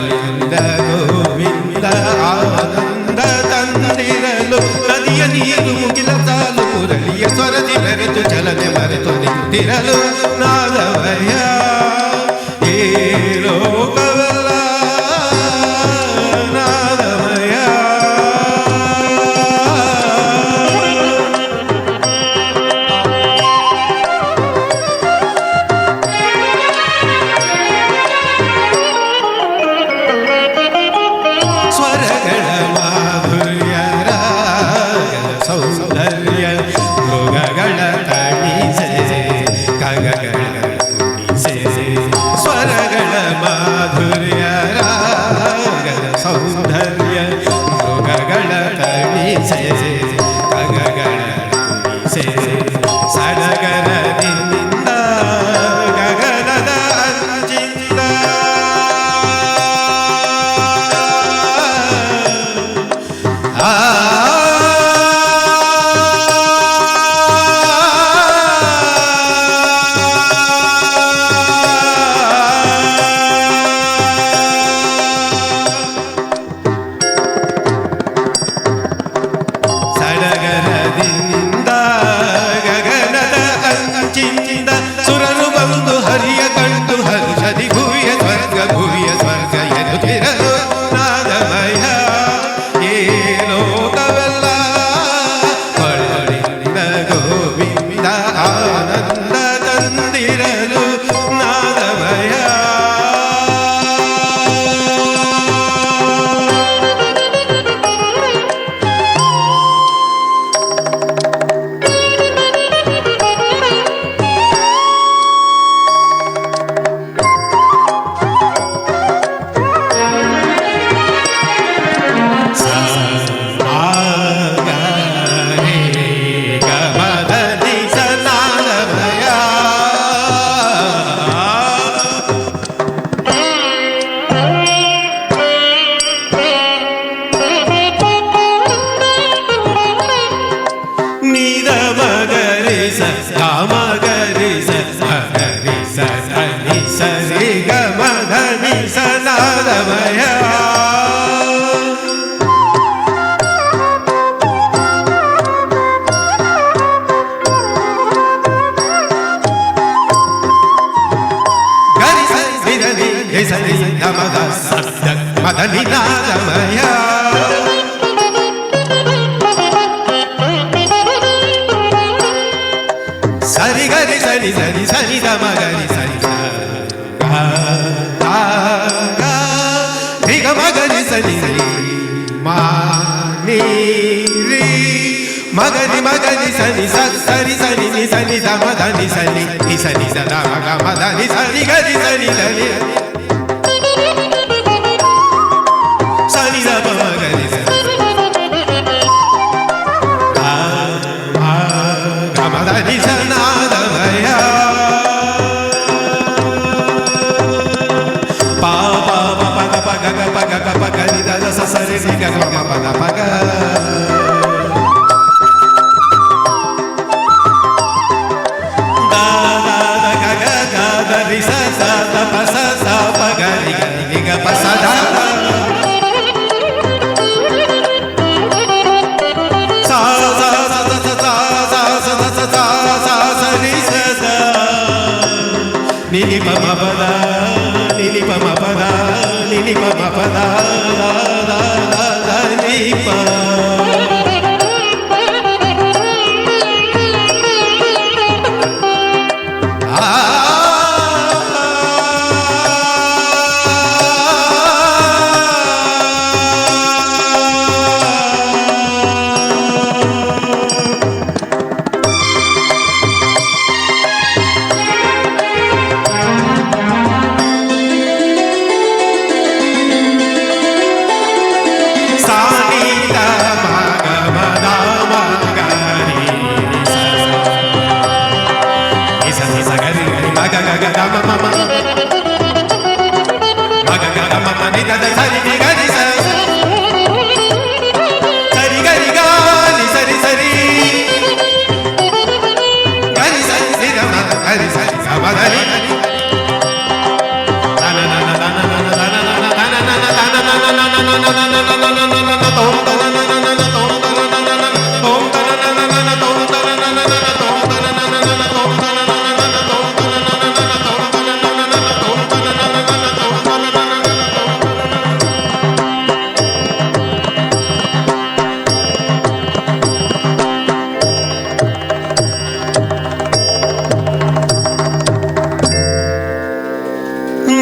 ಕೊಳಲಿಂದ ಗೋವಿಂದ ಆನಂದ ತಂದಿರಲು ನದಿಯ ನೀರು ಮುಗಿಲ ಸಾಲು ಮುರಳಿಯ ಸ್ವರದಿ ಬೆರೆತು ಚಲನೆ ಮರೆತು ನಿಂತಿರಲು ನಾದಮಯ ಏ ಲೋಕವಲ್ಲ ನಾದಮಯ ಸ್ವರಗಳ ಮಾಧುರ್ಯ ರಾಗದ ಸೌಂದರ್ಯ ಮೃಗಗಳ ತಣಿಸೆ ಕಗಗಳ ಕುಣಿಸೆ ಸ್ವರಗಳ ಮಾಧುರ್ಯ ರಾಗದ ಸೌಂದರ್ಯ ಮೃಗಗಳ ತಣಿಸೆ ಕಗಗಳ ಕುಣಿಸೆ ಸಡಗರದಿಂದ ಗಗನದ ಅಂಚಿಂದ ಸಡಗರದಿಂದ ಗಗನದ ಅಂಚಿಂದ ಸುರನು ಬಂದು ಹರಿಯ ಕಂಡು ಹರ್ಷದಿ ಭೂಯ ಸ್ವರ್ಗ ಎನ್ನುತ್ತಿರಲು ನಾದಮಯ ಏ ಲೋಕವೆಲ್ಲ ಕೊಳಲಿಂದ ಗೋವಿಂದ ಆನಂದ ತಂದಿರಲು ನಾದಮಯ ನೀದ ಮಗರಿ ಗಮಗರಿ ಮಗರಿ ಸನಿ ಸರಿ ಗಮಧನಿ ಸನಾದಮಯ ಗರಿ ಸರಿ ಸರಿ ಗಮದ ಸದ್ದ ಮದನಿ ನಾದಮಯ ಸರಿ ಗರಿ ಸರಿ ಸರಿ ಸರಿ ಗ ಮಗರಿ ಸರಿ ಗ ಮಗರಿ ಸರಿ ಸರಿ ಮಾ ನೀ ರಿ ಮಗರಿ ಮಗರಿ ಸರಿ ಸರಿ ಸರಿ ನಿ ಸರಿ ದ ಮದನಿ ಸರಿ ನಿ ಸರಿ ದ ಗ ಮದನಿ ಸರಿ ಗರಿ ಸರಿ ಸರಿ ಸರಿ ದ ಮಗರಿ ಸರಿ ಮದನಿ ಸನಾದಮಯ ಪಾ ಪಾ ಪಗ ಪಗ ಪಗ ಪಗ ನಿ ದ ಸ ಸರಿ ನಿ ಗ ಗ ಪದ ಪಗ ದ ದ ಗ ಗ ಗ ದ ರಿ ಸ ಸ ದ ಪ ಸ ಸ ಪಗ ರಿ ಗ ನಿ ಗ ಪ ಸ ದ ನಿನಿ ಪ ಮ ಪದ ನಿನಿ ಪ ಮ ಪದ ನಿನಿ ಪ ಮ ಪದ ನಿ ಪ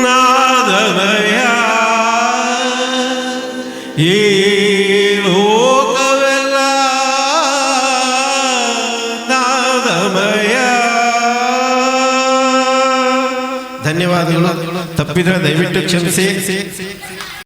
ನಾದಮಯ ಈ ಲೋಕವೆಲ್ಲ ನಾದಮಯ. ಧನ್ಯವಾದಗಳು. ತಪ್ಪಿದ್ರೆ ದಯವಿಟ್ಟು ಕ್ಷಮಿಸಿ.